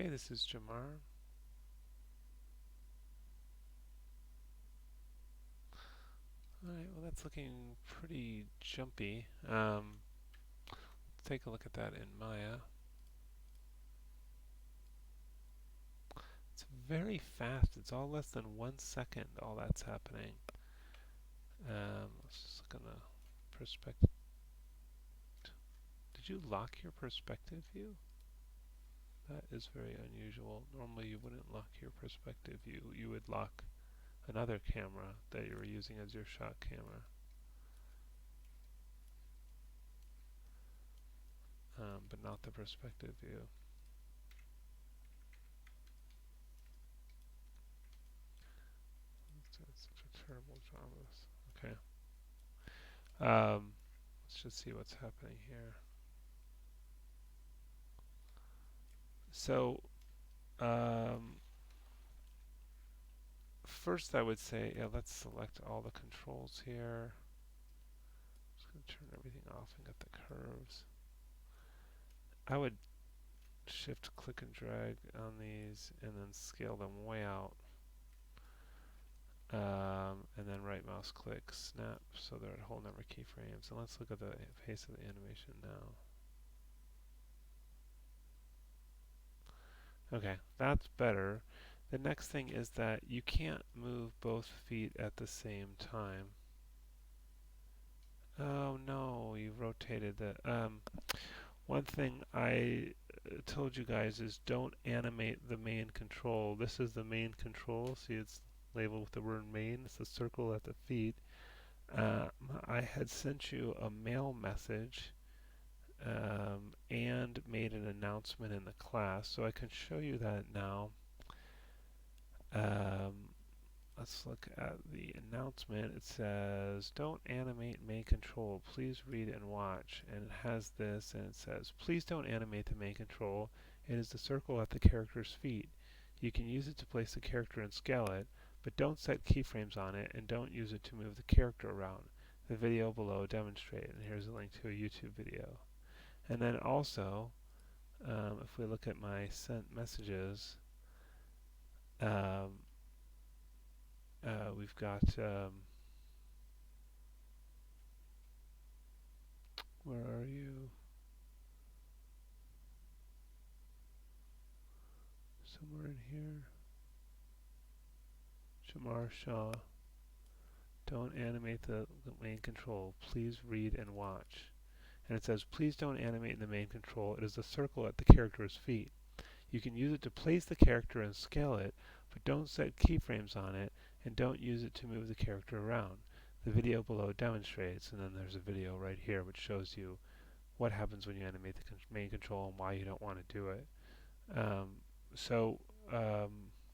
Okay, this is Jamar. Alright, well that's looking pretty jumpy. Let's take a look at that in Maya. It's very fast. It's all less than 1 second, all that's happening. Let's just look on the perspective. Did you lock your perspective view? That is very unusual. Normally you wouldn't lock your perspective view. You would lock another camera that you were using as your shot camera. But not the perspective view. That's such a terrible job of this. Okay. Let's just see what's happening here. So, first I would say, yeah, let's select all the controls here. Just going to turn everything off and get the curves. I would shift click and drag on these and then scale them way out. And then right mouse click, snap, so they're at whole number keyframes. And let's look at the pace of the animation now. Okay, that's better. The next thing is that you can't move both feet at the same time. Oh no, you rotated the. One thing I told you guys is don't animate the main control. This is the main control. See, it's labeled with the word main. It's a circle at the feet. I had sent you a mail message and made an announcement in the class, so I can show you that now. Let's look at the announcement. It says, don't animate main control. Please read and watch. And it has this, and it says, please don't animate the main control. It is the circle at the character's feet. You can use it to place the character and scale it, but don't set keyframes on it, and don't use it to move the character around. The video below demonstrates, and here's a link to a YouTube video. And then also, if we look at my sent messages, we've got, where are you? Somewhere in here. Jamar Shaw. Don't animate the main control. Please read and watch. And it says, please don't animate the main control. It is the circle at the character's feet. You can use it to place the character and scale it, but don't set keyframes on it, and don't use it to move the character around. The video below demonstrates, and then there's a video right here which shows you what happens when you animate the main control and why you don't want to do it. So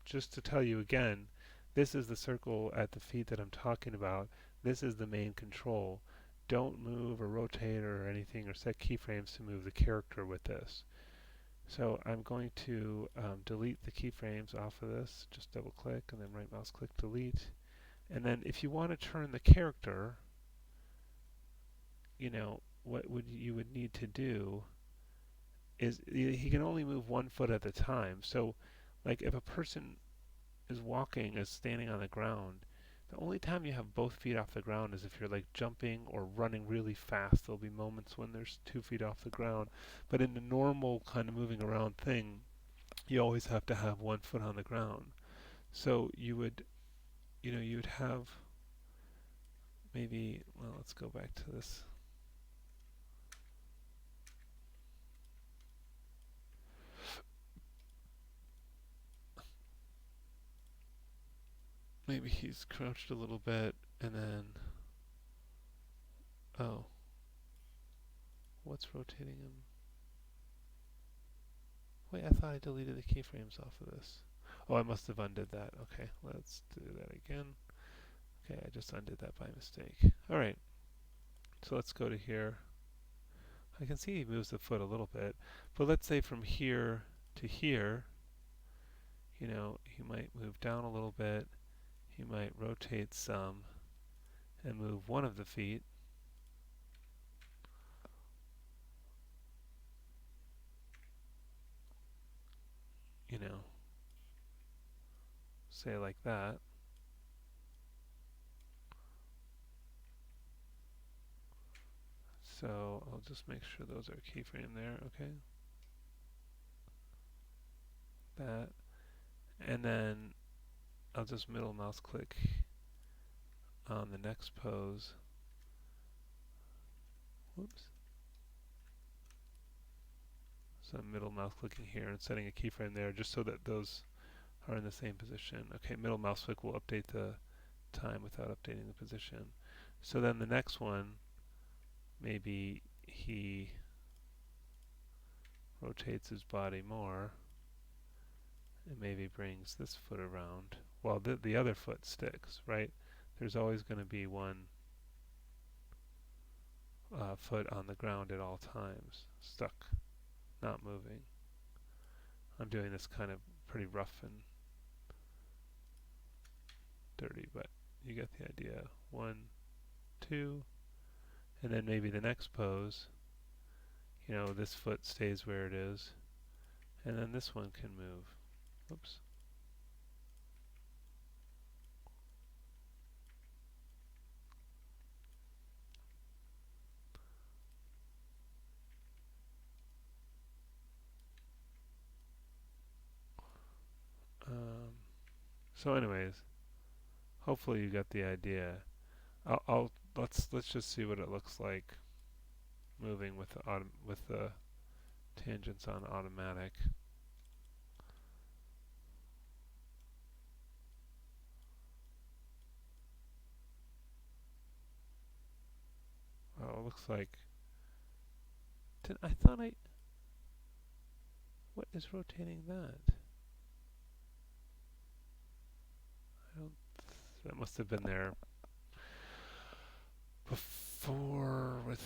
just to tell you again, this is the circle at the feet that I'm talking about. This is the main control. Don't move or rotate or anything or set keyframes to move the character with this. So I'm going to delete the keyframes off of this. Just double click and then right mouse click delete. And then if you want to turn the character, you know, what you would need to do is he can only move 1 foot at a time. So like if a person is walking, is standing on the ground, the only time you have both feet off the ground is if you're like jumping or running really fast. There'll be moments when there's 2 feet off the ground. But in the normal kind of moving around thing, you always have to have 1 foot on the ground. So you would, you would have maybe, well, let's go back to this. Maybe he's crouched a little bit and then, oh, what's rotating him? Wait, I thought I deleted the keyframes off of this. Oh, I must have undid that. Okay, let's do that again. Okay, I just undid that by mistake. Alright, so let's go to here. I can see he moves the foot a little bit, but let's say from here to here, he might move down a little bit. He might rotate some and move one of the feet. say like that. So I'll just make sure those are keyframe there, okay? That. And then I'll just middle mouse click on the next pose. Whoops. So I'm middle mouse clicking here and setting a keyframe there just so that those are in the same position. Okay, middle mouse click will update the time without updating the position. So then the next one, maybe he rotates his body more and maybe brings this foot around while the other foot sticks, right? There's always going to be one foot on the ground at all times, stuck, not moving. I'm doing this kind of pretty rough and dirty, but you get the idea. 1, 2, and then maybe the next pose, this foot stays where it is, and then this one can move. Oops. So anyways, hopefully you got the idea. Let's just see what it looks like moving with the tangents on automatic. Oh, it looks like. I thought I. What is rotating that? I don't. That must have been there before with.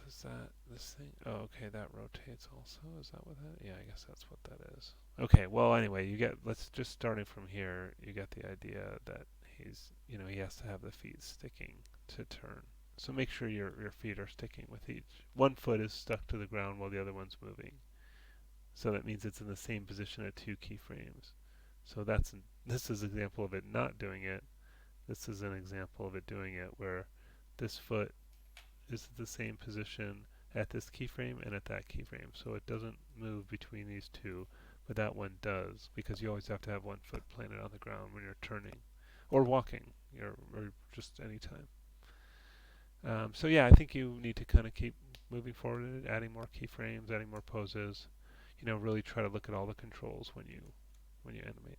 Is that this thing? Oh, okay, that rotates also. Is that what that? Yeah, I guess that's what that is. Okay, well, anyway, let's just starting from here, you get the idea that he has to have the feet sticking to turn. So make sure your feet are sticking with each. One foot is stuck to the ground while the other one's moving. So that means it's in the same position at 2 keyframes. So this is an example of it not doing it. This is an example of it doing it where this foot is the same position at this keyframe and at that keyframe. So it doesn't move between these two, but that one does, because you always have to have one foot planted on the ground when you're turning or walking, or just any time. So yeah, I think you need to kind of keep moving forward, adding more keyframes, adding more poses. Really try to look at all the controls when you animate.